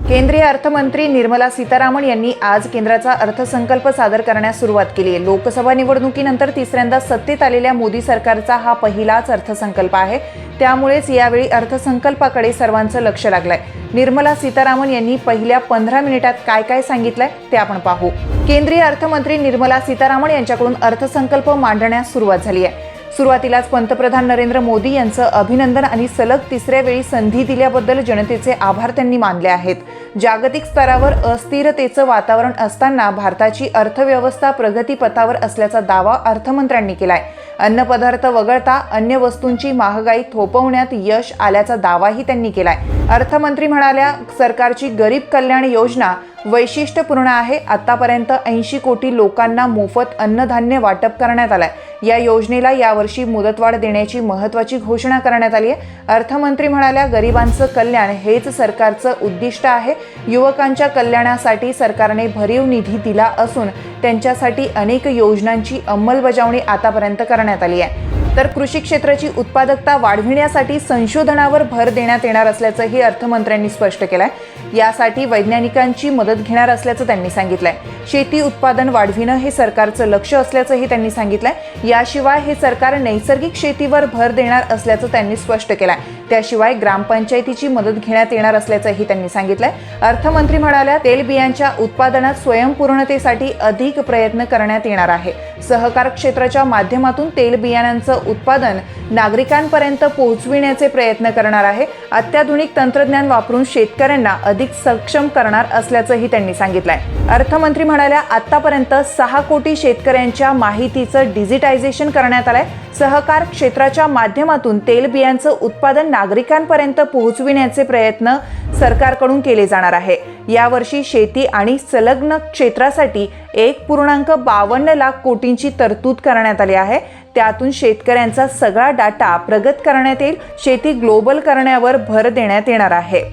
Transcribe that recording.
केंद्रीय अर्थमंत्री निर्मला सीतारामन यांनी आज केंद्राचा अर्थसंकल्प सादर करण्यास सुरुवात केली आहे। लोकसभा निवडणुकीनंतर तिसऱ्यांदा सत्तेत आलेल्या मोदी सरकारचा हा पहिलाच अर्थसंकल्प आहे। त्यामुळेच यावेळी अर्थसंकल्पाकडे सर्वांचं लक्ष लागलंय। निर्मला सीतारामन यांनी पहिल्या 15 मिनिटात काय काय सांगितलंय ते आपण पाहू। केंद्रीय अर्थमंत्री निर्मला सीतारामन यांच्याकडून अर्थसंकल्प मांडण्यास सुरुवात झाली आहे। सुरुवातीलाच पंतप्रधान नरेंद्र मोदी यांचं अभिनंदन आणि सलग तिसऱ्या वेळी संधी दिल्याबद्दल जनतेचे आभार त्यांनी मानले आहेत। जागतिक स्तरावर अस्थिरतेचं वातावरण असताना भारताची अर्थव्यवस्था प्रगतीपथावर असल्याचा दावा अर्थमंत्र्यांनी केलाय। अन्नपदार्थ वगळता अन्य वस्तूंची महागाई थोपवण्यात यश आल्याचा दावाही त्यांनी केलाय। अर्थमंत्री म्हणाल्या, सरकारची गरीब कल्याण योजना वैशिष्ट्यपूर्ण आहे। आतापर्यंत 80 कोटी लोकांना मोफत अन्नधान्य वाटप करण्यात आलंय। या योजनेला यावर्षी मुदतवाढ देण्याची महत्त्वाची घोषणा करण्यात आली आहे। अर्थमंत्री म्हणाल्या, गरिबांचं कल्याण हेच सरकारचं उद्दिष्ट आहे। युवकांच्या कल्याणासाठी सरकारने भरीव निधी दिला असून त्यांच्यासाठी अनेक योजनांची अंमलबजावणी आतापर्यंत करण्यात आली आहे। तर कृषी क्षेत्राची उत्पादकता वाढविण्यासाठी संशोधनावर भर देण्यात येणार असल्याचंही अर्थमंत्र्यांनी स्पष्ट केलंय। यासाठी वैज्ञानिकांची मदत घेणार असल्याचं त्यांनी सांगितलंय। शेती उत्पादन वाढविणं हे सरकारचं लक्ष असल्याचंही त्यांनी सांगितलंय। याशिवाय हे सरकार नैसर्गिक शेतीवर भर देणार असल्याचं त्यांनी स्पष्ट केलंय। त्याशिवाय ग्रामपंचायतीची मदत घेण्यात येणार असल्याचंही त्यांनी सांगितलंय। अर्थमंत्री म्हणाल्या, तेलबियांच्या उत्पादनात स्वयंपूर्णतेसाठी अधिक प्रयत्न करण्यात येणार आहे। सहकार क्षेत्राच्या माध्यमातून तेलबियांचं उत्पादन नागरिकांपर्यंत पोहोचविण्याचे प्रयत्न करणार आहे। अत्याधुनिक तंत्रज्ञान वापरून शेतकऱ्यांना अधिक सक्षम करणार असल्याचंही त्यांनी सांगितलंय। अर्थमंत्री म्हणाल्या, आतापर्यंत 6 कोटी शेतकऱ्यांच्या माहितीचं डिजिटायझेशन करण्यात आलंय। सहकार क्षेत्राच्या माध्यमातून तेलबियांचं उत्पादन नागरिकांपर्यंत पोहोचविण्याचे प्रयत्न सरकारकडून केले जाणार आहे। यावर्षी शेती आणि संलग्न क्षेत्रासाठी 1.52 लाख कोटींची तरतूद करण्यात आली आहे। त्यातून शेतकऱ्यांचा सगळा डाटा प्रगत करण्यात येईल। शेती ग्लोबल करण्यावर भर देण्यात येणार आहे।